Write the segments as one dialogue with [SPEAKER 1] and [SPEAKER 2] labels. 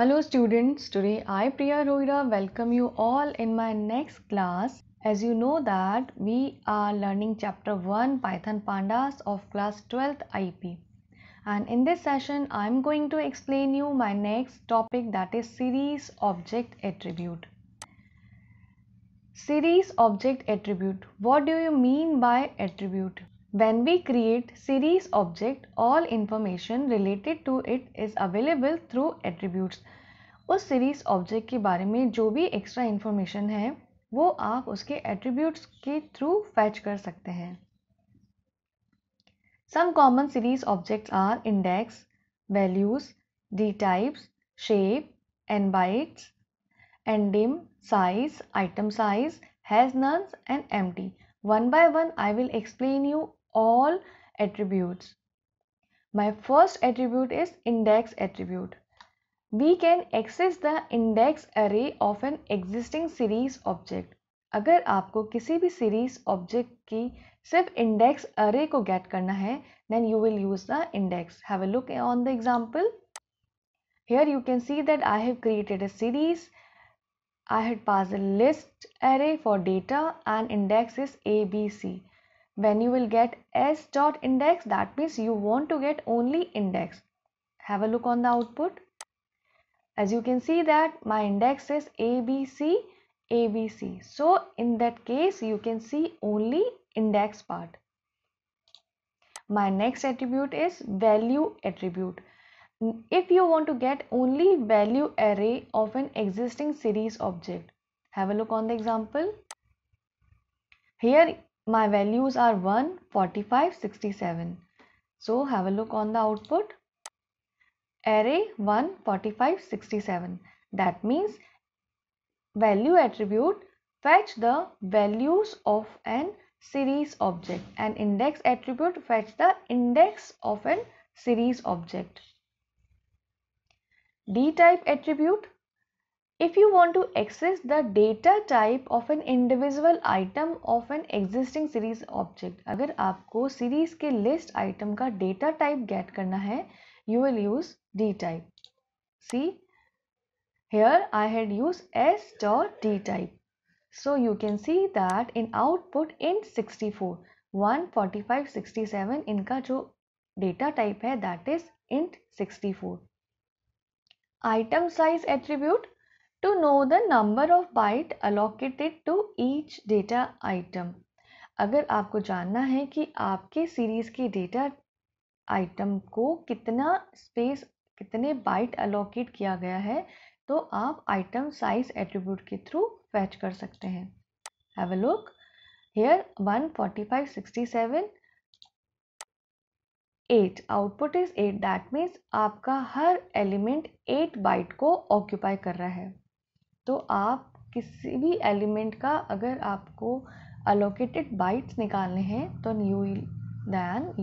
[SPEAKER 1] Hello students, today I Priya Rohira welcome you all in my next class. As you know that we are learning chapter 1 Python Pandas of class 12th IP. And in this session I am going to explain you my next topic, that is series object attribute. Series object attribute. What do you mean by attribute? When we create series object, all information related to it is available through attributes. उस series object के बारे में जो भी extra information है वो आप उसके एट्रीब्यूट्स के थ्रू फैच कर सकते हैं. Some common series objects are index, values, D types, shape, N bytes, endim, size, item size, has nones and empty. One by one I will explain you all attributes. My first attribute is index attribute. We can access the index array of an existing series object. अगर आपको किसी भी series object की सिर्फ index array को get करना है, then you will use the index. Have a look on the example. Here you can see that I have created a series. I had passed a list array for data and index is ABC. When you will get s.index, that means you want to get only index. Have a look on the output. As you can see that my index is ABC, ABC. So in that case you can see only index part. My next attribute is value attribute. If you want to get only value array of an existing series object, have a look on the example. Here my values are 1, 45, 67. So have a look on the output. Array 1, 45, 67. That means value attribute fetch the values of an series object and index attribute fetch the index of an series object. D-type attribute. If you want to access the data type of an individual item of an existing series object, अगर आपको series के list item का data type get करना है, you will use D-type. See, here I had used s.D-type. So you can see that in output int 64, 1, 45, 67 इनका जो data type है that is int 64. Item size attribute. To know the number of byte allocated to each data item. अगर आपको जानना है कि आपके series के डेटा आइटम को कितना स्पेस, कितने बाइट अलोकेट किया गया है, तो आप आइटम साइज एट्रीब्यूट के थ्रू फैच कर सकते हैं. Have a look. Here 1, 45, 67, 8. Output is 8. That means आपका हर एलिमेंट 8 बाइट को ऑक्यूपाई कर रहा है. तो आप किसी भी एलिमेंट का अगर आपको अलोकेटेड बाइट्स निकालने हैं तो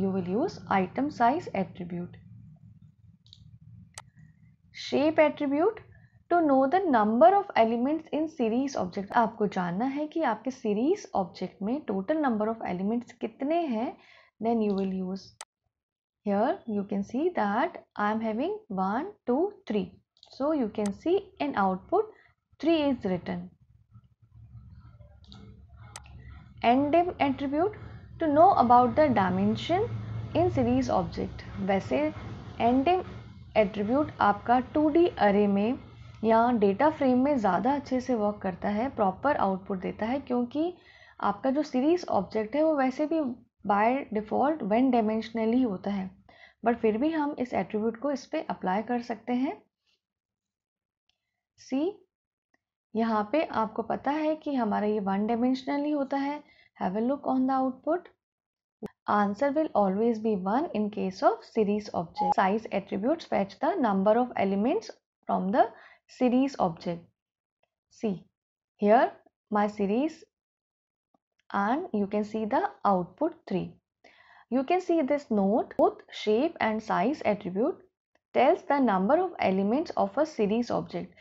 [SPEAKER 1] you will use item size attribute. Shape attribute. To know the number of elements in series object. आपको जानना है कि आपके series object में total number of elements कितने हैं, then you will use. Here you can see that I am having 1, 2, 3. So you can see in output 3 is written. Endim attribute. To know about the dimension in series object. वैसे endim attribute आपका 2D array में या data frame में ज़्यादा अच्छे से work करता है, प्रॉपर आउटपुट देता है, क्योंकि आपका जो सीरीज ऑब्जेक्ट है वो वैसे भी बाय डिफ़ॉल्ट वन डायमेंशनली होता है, बट फिर भी हम इस एट्रीब्यूट को इस पर अप्लाई कर सकते हैं. सी, यहाँ पे आपको पता है कि हमारा ये वन डायमेंशनली होता है. Have a look on the output. Answer will always be 1 in case of series object. Size attributes fetch the number of elements from the series object. See, here my series and you can see the output 3. You can see this note, both shape and size attribute tells the number of elements of a series object.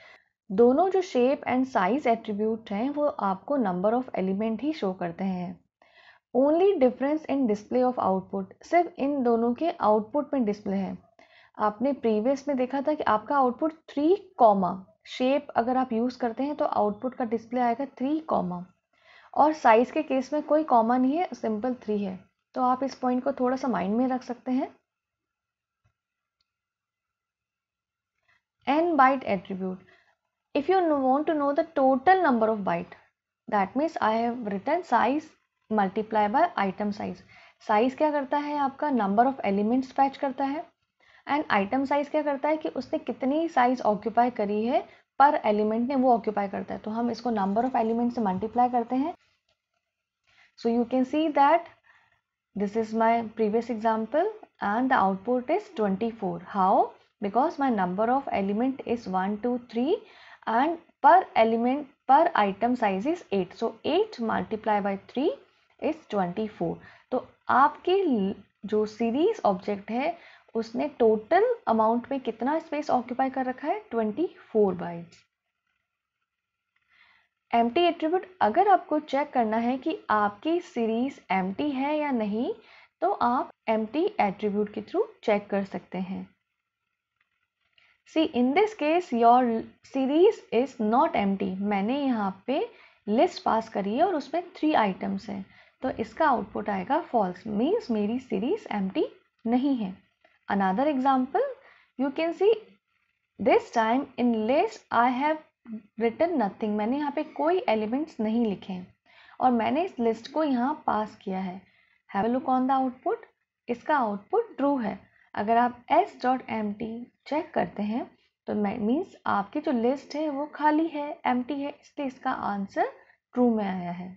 [SPEAKER 1] दोनों जो shape and size attribute हैं वो आपको number of element he show करते हैं. Only difference in display of output, सिर्फ इन दोनों के आउटपुट में डिस्प्ले है. आपने प्रीवियस में देखा था कि आपका आउटपुट 3 कॉमा, शेप अगर आप यूज करते हैं तो आउटपुट का डिस्प्ले आएगा 3 कॉमा, और साइज के केस में कोई कॉमा नहीं है, सिंपल 3 है। तो आप इस पॉइंट को थोड़ा सा माइंड में रख सकते हैं। n byte attribute. If you want to know the total number of byte, that means I have written size multiply by item size. Size क्या करता है, आपका number of elements fetch करता है, एंड आइटम साइज क्या करता है कि उसने कितनी साइज ऑक्यूपाई करी है पर एलिमेंट ने वो ऑक्यूपाई करता है। तो हम इसको नंबर ऑफ एलिमेंट से मल्टीप्लाई करते हैं। So you can see that this is my previous example and the output is 24. How? because my number of element is 1 2 3 and per element per item size is 8, so 8 multiplied by 3 is 24. तो आपके जो series object है उसने total amount में कितना space occupy कर रखा है, 24 बाइट्स। एम्प्टी एट्रीब्यूट, अगर आपको चेक करना है कि आपकी सीरीज एम्प्टी है या नहीं तो आप एम्प्टी एट्रीब्यूट के थ्रू चेक कर सकते हैं। See, in this case your series is not empty. मैंने यहाँ पे लिस्ट पास करी है और उसमें 3 आइटम्स हैं, तो इसका आउटपुट आएगा फॉल्स, मीन्स मेरी सीरीज एम्प्टी नहीं है। Another example, you can see this time in list I have written nothing. मैंने यहाँ पे कोई एलिमेंट्स नहीं लिखे हैं और मैंने इस लिस्ट को यहाँ पास किया है। Have a look on the output, इसका आउटपुट ट्रू है। अगर आप s.empty चेक करते हैं तो मीन्स आपकी जो लिस्ट है वो खाली है, एम्प्टी है, इसलिए इसका आंसर ट्रू में आया है।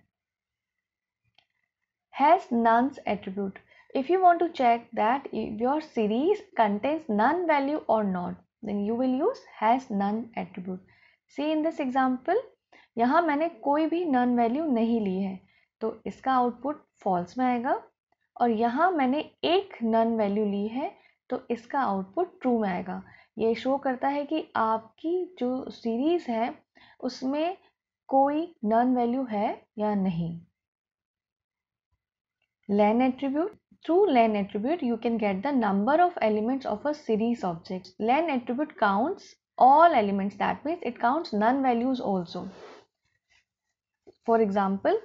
[SPEAKER 1] Has none's attribute. If you want to check that if your series contains none value or not, then you will use has none attribute. See in this example, यहाँ मैंने कोई भी none value नहीं ली है तो इसका आउटपुट false में आएगा, और यहाँ मैंने एक none value ली है तो इसका आउटपुट ट्रू में आएगा। ये शो करता है कि आपकी जो सीरीज है उसमें कोई नन वैल्यू है या नहीं। len attribute, through len attribute you can get the number of elements of a series object. Len attribute counts all elements, that means it counts none values also. For example,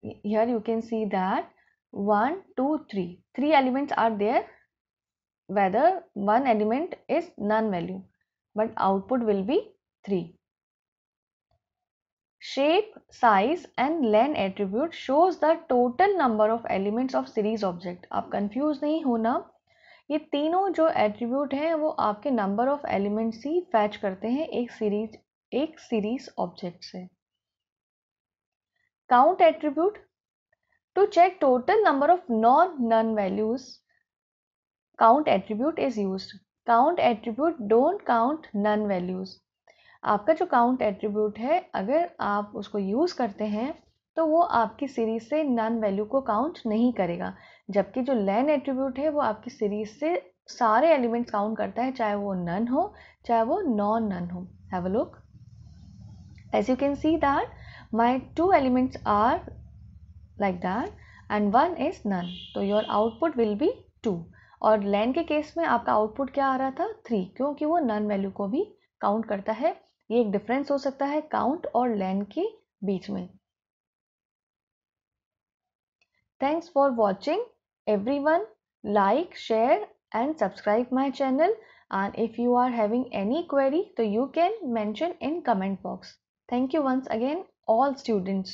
[SPEAKER 1] here you can see that 1 2 3 three elements are there, whether one element is none value, but output will be 3. Shape, size and len attribute shows the total number of elements of series object. आप confuse नहीं होना, ये तीनों जो attribute हैं वो आपके number of elements ही फैच करते हैं एक सीरीज ऑब्जेक्ट से। Count attribute, to check total number of non values count attribute is used. Count attribute don't count none values. आपका जो count attribute है अगर आप उसको यूज करते हैं तो वो आपकी सीरीज से नन वैल्यू को काउंट नहीं करेगा, जबकि जो len attribute है वो आपकी सीरीज से सारे एलिमेंट्स काउंट करता है, चाहे वो नन हो चाहे वो नॉन नन हो। Have a look, as you can see that my 2 elements are like that and 1 is none, तो your output will be 2। और len के केस में आपका आउटपुट क्या आ रहा था, 3, क्योंकि वो नन वैल्यू को भी काउंट करता है। ये एक डिफरेंस हो सकता है काउंट और len के बीच में। Thanks for watching everyone, like share and subscribe my channel, and if you are having any query so you can mention in comment box. Thank you once again all students.